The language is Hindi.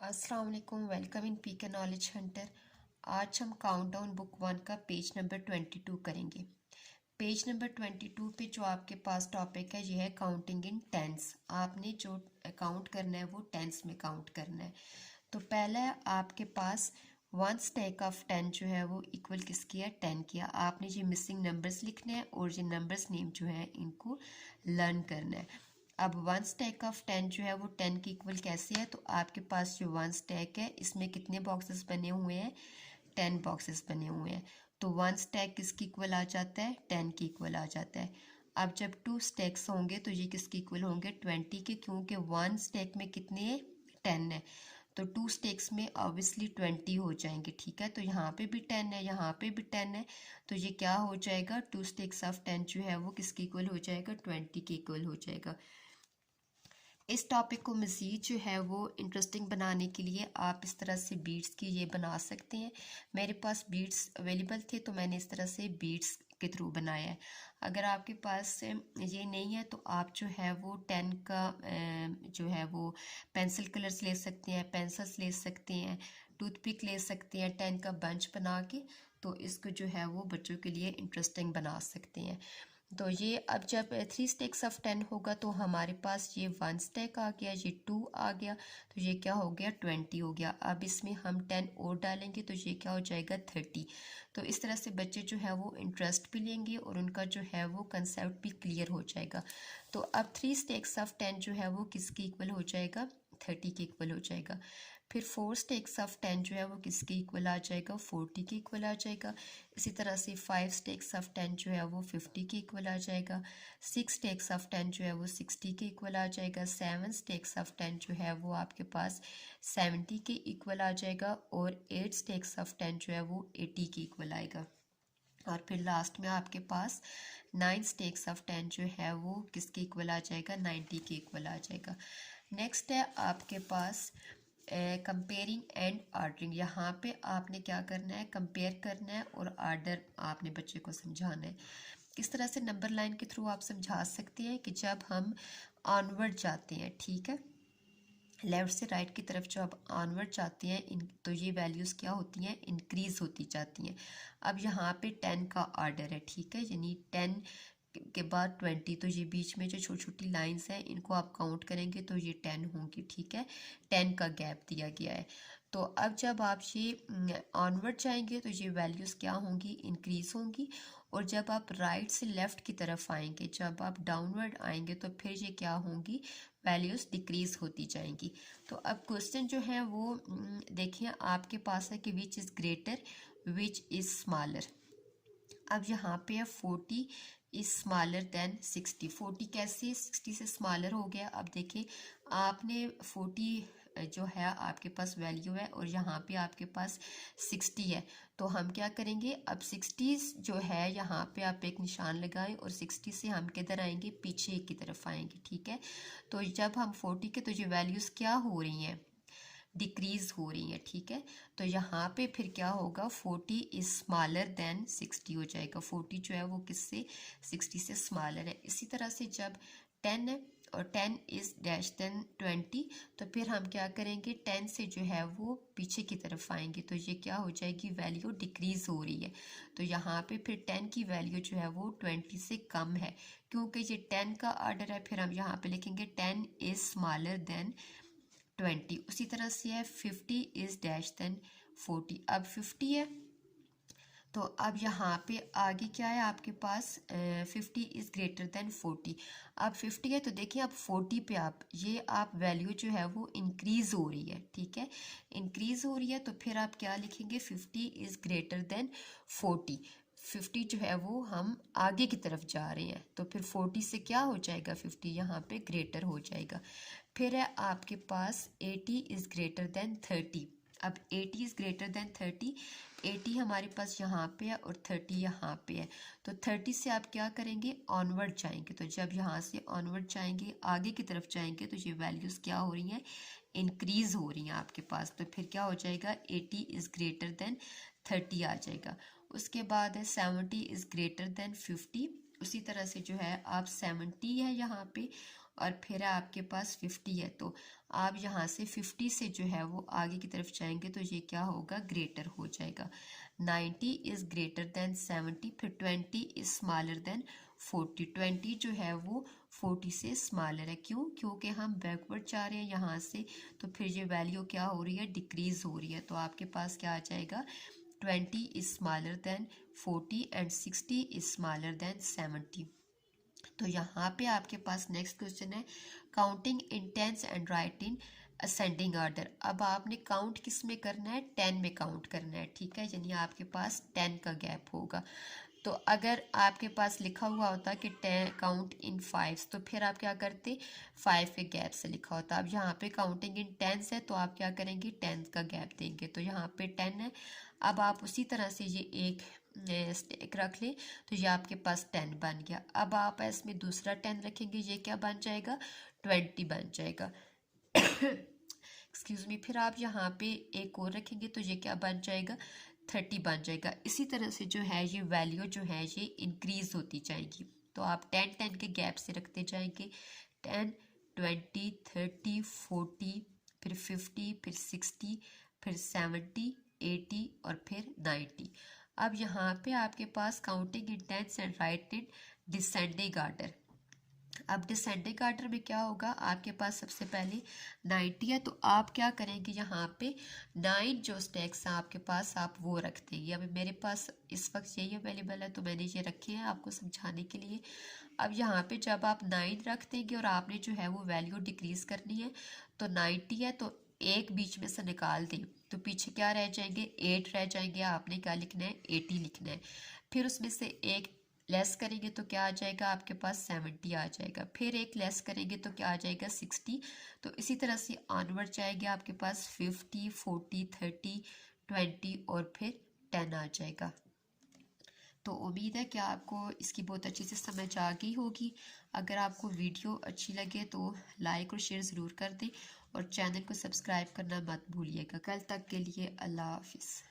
अस्सलाम वालेकुम। Welcome in PK knowledge hunter. आज हम काउंटडाउन बुक 1 का पेज नंबर 22 करेंगे। पेज नंबर 22 पे जो आपके पास टॉपिक है ये है काउंटिंग इन टेंस। आपने जो काउंट करना है वो टेंस में काउंट करना है। तो पहला है आपके पास 1 स्टैक ऑफ 10 जो है वो इक्वल किसकी है, 10 की है। आपने ये मिसिंग नंबर्स लिखने हैं और ये नंबर्स नेम जो है इनको लर्न करना है। अब 1 स्टैक ऑफ 10 जो है वो 10 की इक्वल कैसे है, तो आपके पास जो 1 स्टैक है इसमें कितने बॉक्सेस बने हुए हैं, 10 बॉक्सेस बने हुए हैं। तो 1 स्टैक किसकी इक्वल आ जाता है, 10 की इक्वल आ जाता है। अब जब 2 स्टैक्स होंगे तो ये किसकी इक्वल होंगे, 20 के, क्योंकि 1 स्टैक में कितने हैं, 10 है। तो 2 स्टेक्स में ऑब्वियसली 20 हो जाएंगे। ठीक है, तो यहाँ पे भी 10 है, यहाँ पे भी 10 है, तो ये क्या हो जाएगा, 2 स्टेक्स ऑफ 10 जो है वो किसकी इक्वल हो जाएगा, 20 के इक्वल हो जाएगा। इस टॉपिक को मज़ीद जो है वो इंटरेस्टिंग बनाने के लिए आप इस तरह से बीट्स की ये बना सकते हैं। मेरे पास बीट्स अवेलेबल थे तो मैंने इस तरह से बीट्स के थ्रू बनाया है। अगर आपके पास ये नहीं है तो आप जो है वो 10 का जो है वो पेंसिल कलर्स ले सकते हैं, पेंसिल्स ले सकते हैं, टूथपिक ले सकते हैं, 10 का बंच बना के तो इसको जो है वो बच्चों के लिए इंटरेस्टिंग बना सकते हैं। तो ये अब जब 3 स्टेक्स ऑफ 10 होगा तो हमारे पास ये 1 स्टेक आ गया, ये 2 आ गया, तो ये क्या हो गया, 20 हो गया। अब इसमें हम 10 और डालेंगे तो ये क्या हो जाएगा, 30। तो इस तरह से बच्चे जो है वो इंटरेस्ट भी लेंगे और उनका जो है वो कंसेप्ट भी क्लियर हो जाएगा। तो अब 3 स्टेक्स ऑफ 10 जो है वो किसकी इक्वल हो जाएगा, 30 के इक्वल हो जाएगा। फिर 4 स्टेक्स ऑफ 10 जो है वो किसके इक्वल आ जाएगा, 40 के इक्वल आ जाएगा। इसी तरह से 5 स्टेक्स ऑफ 10 जो है वो 50 के इक्वल आ जाएगा। 6 स्टेक्स ऑफ 10 जो है वो 60 के इक्वल आ जाएगा। 7 स्टेक्स ऑफ 10 जो है वो आपके पास 70 के इक्वल आ जाएगा। और 8 स्टेक्स ऑफ 10 जो है वो 80 के इक्वल आएगा। और फिर लास्ट में आपके पास 9 स्टेक्स ऑफ 10 जो है वो किसके इक्वल आ जाएगा, 90 के इक्वल आ जाएगा। नेक्स्ट है आपके पास कंपेयरिंग एंड ऑर्डरिंग। यहाँ पे आपने क्या करना है, कंपेयर करना है और ऑर्डर आपने बच्चे को समझाना है। किस तरह से नंबर लाइन के थ्रू आप समझा सकते हैं कि जब हम ऑनवर्ड जाते हैं, ठीक है, लेफ्ट से राइट की तरफ जो आप ऑनवर्ड जाते हैं तो ये वैल्यूज़ क्या होती हैं, इंक्रीज होती जाती हैं। अब यहाँ पे 10 का ऑर्डर है, ठीक है, यानी 10 के बाद 20, तो ये बीच में जो छोटी छोटी लाइंस हैं इनको आप काउंट करेंगे तो ये 10 होंगी। ठीक है, 10 का गैप दिया गया है। तो अब जब आप ये ऑनवर्ड जाएंगे तो ये वैल्यूज़ क्या होंगी, इंक्रीज होंगी। और जब आप राइट से लेफ्ट की तरफ आएंगे, जब आप डाउनवर्ड आएंगे तो फिर ये क्या होंगी, वैल्यूज़ डिक्रीज होती जाएंगी। तो अब क्वेश्चन जो है वो देखिए आपके पास है कि which is greater, which is smaller. अब यहाँ पे है 40 इज स्मॉलर देन 60। 40 कैसे 60 से स्मॉलर हो गया। अब देखिए आपने 40 जो है आपके पास वैल्यू है और यहाँ पे आपके पास 60 है, तो हम क्या करेंगे, अब 60 जो है यहाँ पे आप एक निशान लगाएं और 60 से हम किधर आएंगे, पीछे की तरफ आएंगे। ठीक है, तो जब हम 40 के, तो ये वैल्यूज़ क्या हो रही हैं, डिक्रीज हो रही है। ठीक है, तो यहाँ पे फिर क्या होगा, 40 इज स्मॉलर देन 60 हो जाएगा। 40 जो है वो किससे, 60 से स्मॉलर है। इसी तरह से जब 10 है और 10 इज डैश देन 20, तो फिर हम क्या करेंगे, 10 से जो है वो पीछे की तरफ आएंगे तो ये क्या हो जाएगी, वैल्यू डिक्रीज हो रही है। तो यहाँ पे फिर 10 की वैल्यू जो है वो 20 से कम है, क्योंकि ये 10 का ऑर्डर है। फिर हम यहाँ पे लिखेंगे 10 इज स्मॉलर देन 20। उसी तरह से है 50 इज डैश देन 40। अब 50 है तो अब यहाँ पे आगे क्या है आपके पास, 50 इज ग्रेटर देन 40। अब 50 है तो देखिए अब 40 पे आप वैल्यू जो है वो इंक्रीज हो रही है। ठीक है, इंक्रीज हो रही है तो फिर आप क्या लिखेंगे, 50 इज ग्रेटर देन 40। 50 जो है वो हम आगे की तरफ जा रहे हैं तो फिर 40 से क्या हो जाएगा, 50 यहाँ पे ग्रेटर हो जाएगा। फिर है आपके पास 80 इज ग्रेटर देन 30। अब 80 इज ग्रेटर देन 30, 80 हमारे पास यहाँ पे है और 30 यहाँ पे है, तो 30 से आप क्या करेंगे, ऑनवर्ड जाएंगे। तो जब यहाँ से ऑनवर्ड जाएंगे, आगे की तरफ जाएंगे, तो ये वैल्यूज़ क्या हो रही हैं, इंक्रीज हो रही हैं आपके पास। तो फिर क्या हो जाएगा, 80 इज ग्रेटर देन 30 आ जाएगा। उसके बाद है 70 इज ग्रेटर देन 50। उसी तरह से जो है आप 70 है यहाँ पे और फिर आपके पास 50 है, तो आप यहाँ से 50 से जो है वो आगे की तरफ जाएंगे तो ये क्या होगा, ग्रेटर हो जाएगा। 90 इज़ ग्रेटर देन 70, फिर 20 इज़ स्मॉलर देन 40। 20 जो है वो 40 से स्मॉलर है, क्यों, क्योंकि हम बैकवर्ड जा रहे हैं यहाँ से, तो फिर ये वैल्यू क्या हो रही है, डिक्रीज हो रही है। तो आपके पास क्या आ जाएगा, 20 is smaller than 40 and 60 is smaller than 70। तो यहाँ पे आपके पास नेक्स्ट क्वेश्चन है, counting in tens and write in ascending order. अब आपने काउंट किस में करना है, 10 में काउंट करना है, ठीक है, यानी आपके पास 10 का गैप होगा। तो अगर आपके पास लिखा हुआ होता कि काउंट इन 5, तो फिर आप क्या करते, 5 के गैप से लिखा होता। अब यहाँ पे काउंटिंग इन 10 है, तो आप क्या करेंगे, 10 का गैप देंगे, तो यहाँ पे 10 है। अब आप उसी तरह से ये एक स्टेक रख ले, तो ये आपके पास 10 बन गया। अब आप इसमें दूसरा 10 रखेंगे, ये क्या बन जाएगा, 20 बन जाएगा। एक्सक्यूज मी, फिर आप यहाँ पे एक और रखेंगे, तो ये क्या बन जाएगा, 30 बन जाएगा। इसी तरह से जो है ये वैल्यू जो है ये इंक्रीज होती जाएगी। तो आप 10 के गैप से रखते जाएंगे, 10, 20, 30, 40, फिर 50, फिर 60, फिर 70, 80 और फिर 90। अब यहाँ पे आपके पास counting in tens and write in descending order. अब डिसेंडिंग ऑर्डर में क्या होगा, आपके पास सबसे पहले 90 है, तो आप क्या करेंगे, यहाँ पे 9 जो स्टैक्स हैं आपके पास आप वो रख देंगे। अभी मेरे पास इस वक्त यही अवेलेबल है, तो मैंने ये रखे हैं आपको समझाने के लिए। अब यहाँ पे जब आप 9 रख देंगे और आपने जो है वो वैल्यू डिक्रीज करनी है, तो 90 है तो एक बीच में से निकाल दें, तो पीछे क्या रह जाएंगे, 8 रह जाएंगे। आपने क्या लिखना है, 80 लिखना है। फिर उसमें से एक लेस करेंगे तो क्या आ जाएगा, आपके पास 70 आ जाएगा। फिर एक लेस करेंगे तो क्या आ जाएगा, 60। तो इसी तरह से ऑनवर्ड जाएगा, आपके पास 50, 40, 30, 20 और फिर 10 आ जाएगा। तो उम्मीद है कि आपको इसकी बहुत अच्छी से समझ आ गई होगी। अगर आपको वीडियो अच्छी लगे तो लाइक और शेयर ज़रूर कर दें और चैनल को सब्सक्राइब करना मत भूलिएगा। कल तक के लिए अल्लाह हाफिज़।